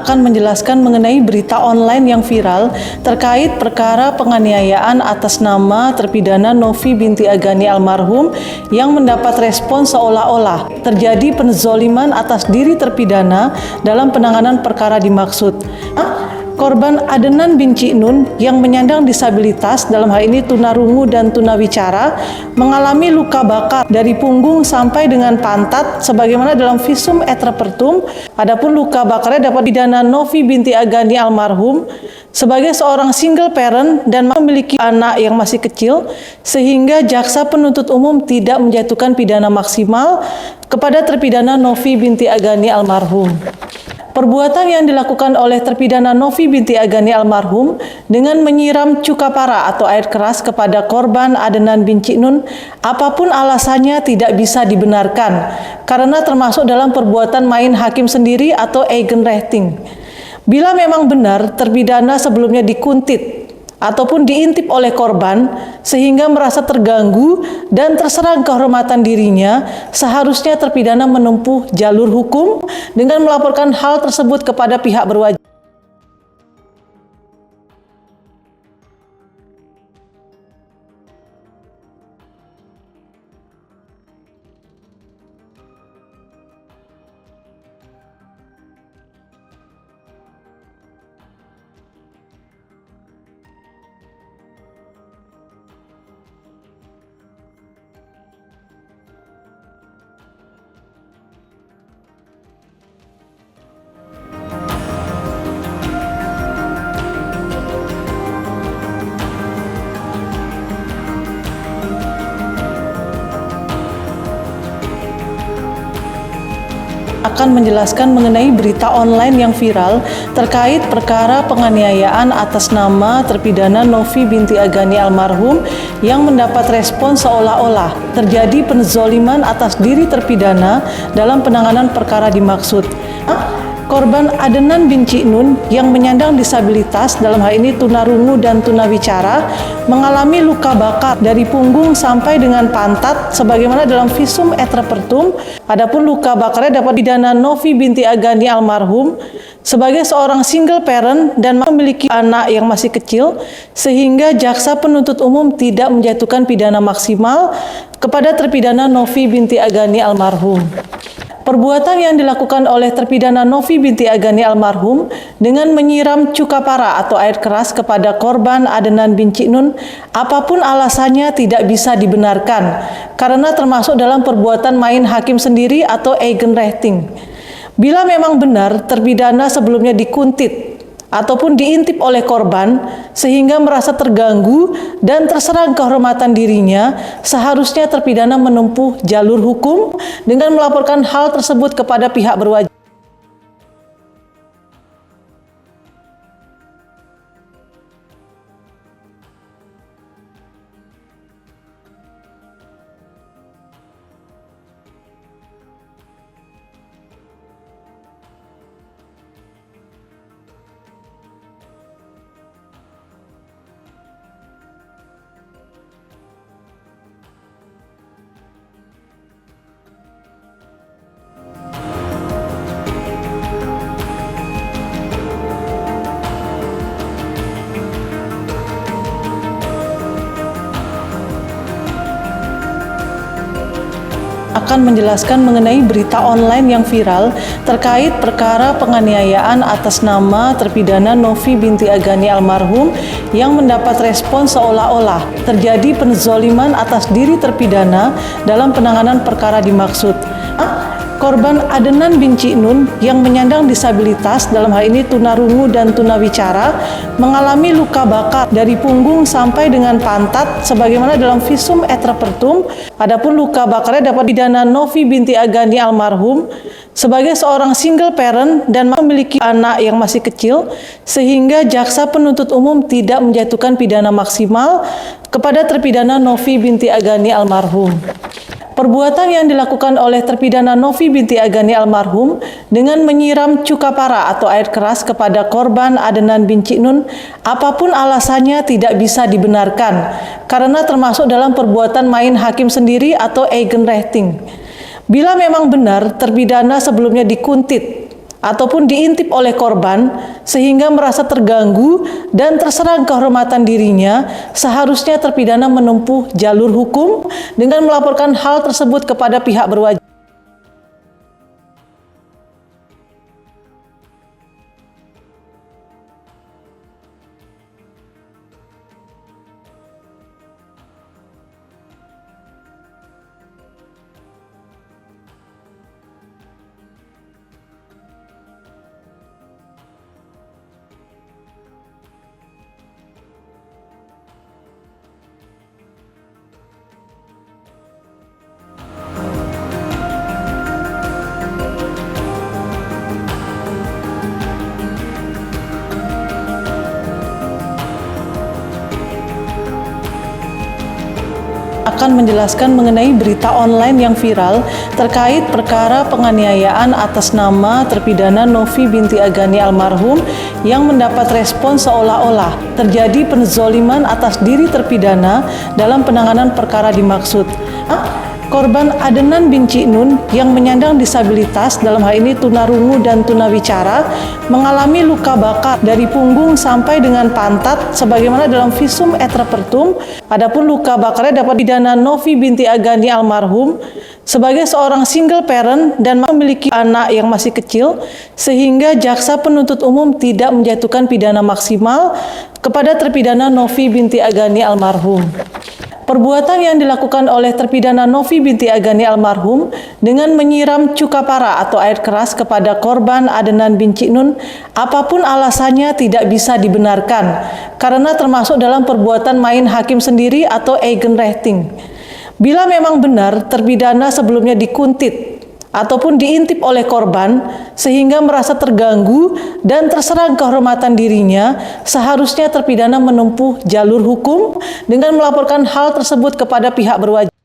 akan menjelaskan mengenai berita online yang viral terkait perkara penganiayaan atas nama terpidana Novi binti Agani almarhum yang mendapat respon seolah-olah terjadi penzoliman atas diri terpidana dalam penanganan perkara dimaksud. Korban Adenan bin Ciknun yang menyandang disabilitas, dalam hal ini tunarungu dan tunawicara, mengalami luka bakar dari punggung sampai dengan pantat sebagaimana dalam visum et repertum. Adapun luka bakarnya dapat pidana Novi binti Agani almarhum sebagai seorang single parent dan memiliki anak yang masih kecil, sehingga jaksa penuntut umum tidak menjatuhkan pidana maksimal kepada terpidana Novi binti Agani almarhum. Perbuatan yang dilakukan oleh terpidana Novi binti Agani almarhum dengan menyiram cuka para atau air keras kepada korban Adenan bin Ciknun, apapun alasannya tidak bisa dibenarkan karena termasuk dalam perbuatan main hakim sendiri atau eigenrechting. Bila memang benar terpidana sebelumnya dikuntit ataupun diintip oleh korban sehingga merasa terganggu dan terserang kehormatan dirinya, seharusnya terpidana menempuh jalur hukum dengan melaporkan hal tersebut kepada pihak berwajib. Akan menjelaskan mengenai berita online yang viral terkait perkara penganiayaan atas nama terpidana Novi binti Agani almarhum yang mendapat respon seolah-olah terjadi penzoliman atas diri terpidana dalam penanganan perkara dimaksud. Korban Adenan bin Ciknun yang menyandang disabilitas, dalam hal ini tunarungu dan tunawicara, mengalami luka bakar dari punggung sampai dengan pantat sebagaimana dalam visum et repertum. Adapun luka bakarnya dapat pidana Novi binti Agani almarhum sebagai seorang single parent dan memiliki anak yang masih kecil, sehingga jaksa penuntut umum tidak menjatuhkan pidana maksimal kepada terpidana Novi binti Agani almarhum. Perbuatan yang dilakukan oleh terpidana Novi binti Agani almarhum dengan menyiram cuka para atau air keras kepada korban Adenan bin Ciknun, apapun alasannya tidak bisa dibenarkan karena termasuk dalam perbuatan main hakim sendiri atau eigenrechting. Bila memang benar terpidana sebelumnya dikuntit ataupun diintip oleh korban sehingga merasa terganggu dan terserang kehormatan dirinya, seharusnya terpidana menempuh jalur hukum dengan melaporkan hal tersebut kepada pihak berwajib. Akan menjelaskan mengenai berita online yang viral terkait perkara penganiayaan atas nama terpidana Novi binti Agani almarhum yang mendapat respon seolah-olah terjadi penzoliman atas diri terpidana dalam penanganan perkara dimaksud. Korban Adenan bin Ciknun yang menyandang disabilitas, dalam hal ini tunarungu dan tunawicara, mengalami luka bakar dari punggung sampai dengan pantat sebagaimana dalam visum et repertum. Adapun luka bakarnya dapat pidana Novi binti Agani almarhum sebagai seorang single parent dan memiliki anak yang masih kecil, sehingga jaksa penuntut umum tidak menjatuhkan pidana maksimal kepada terpidana Novi binti Agani almarhum. Perbuatan yang dilakukan oleh terpidana Novi binti Agani almarhum dengan menyiram cuka para atau air keras kepada korban Adenan bin Ciknun, apapun alasannya tidak bisa dibenarkan karena termasuk dalam perbuatan main hakim sendiri atau eigenrechting. Bila memang benar terpidana sebelumnya dikuntit ataupun diintip oleh korban sehingga merasa terganggu dan terserang kehormatan dirinya, seharusnya terpidana menempuh jalur hukum dengan melaporkan hal tersebut kepada pihak berwajib. Akan menjelaskan mengenai berita online yang viral terkait perkara penganiayaan atas nama terpidana Novi binti Agani almarhum yang mendapat respon seolah-olah terjadi penzoliman atas diri terpidana dalam penanganan perkara dimaksud. Korban Adenan bin Ciknun yang menyandang disabilitas, dalam hal ini tunarungu dan tunawicara, mengalami luka bakar dari punggung sampai dengan pantat sebagaimana dalam visum et repertum. Adapun luka bakarnya dapat pidana Novi binti Agani almarhum sebagai seorang single parent dan memiliki anak yang masih kecil, sehingga jaksa penuntut umum tidak menjatuhkan pidana maksimal kepada terpidana Novi binti Agani almarhum. Perbuatan yang dilakukan oleh terpidana Novi binti Agani almarhum dengan menyiram cuka para atau air keras kepada korban Adenan bin Ciknun, apapun alasannya tidak bisa dibenarkan karena termasuk dalam perbuatan main hakim sendiri atau eigenrechtting. Bila memang benar terpidana sebelumnya dikuntit ataupun diintip oleh korban sehingga merasa terganggu dan terserang kehormatan dirinya, seharusnya terpidana menempuh jalur hukum dengan melaporkan hal tersebut kepada pihak berwajib.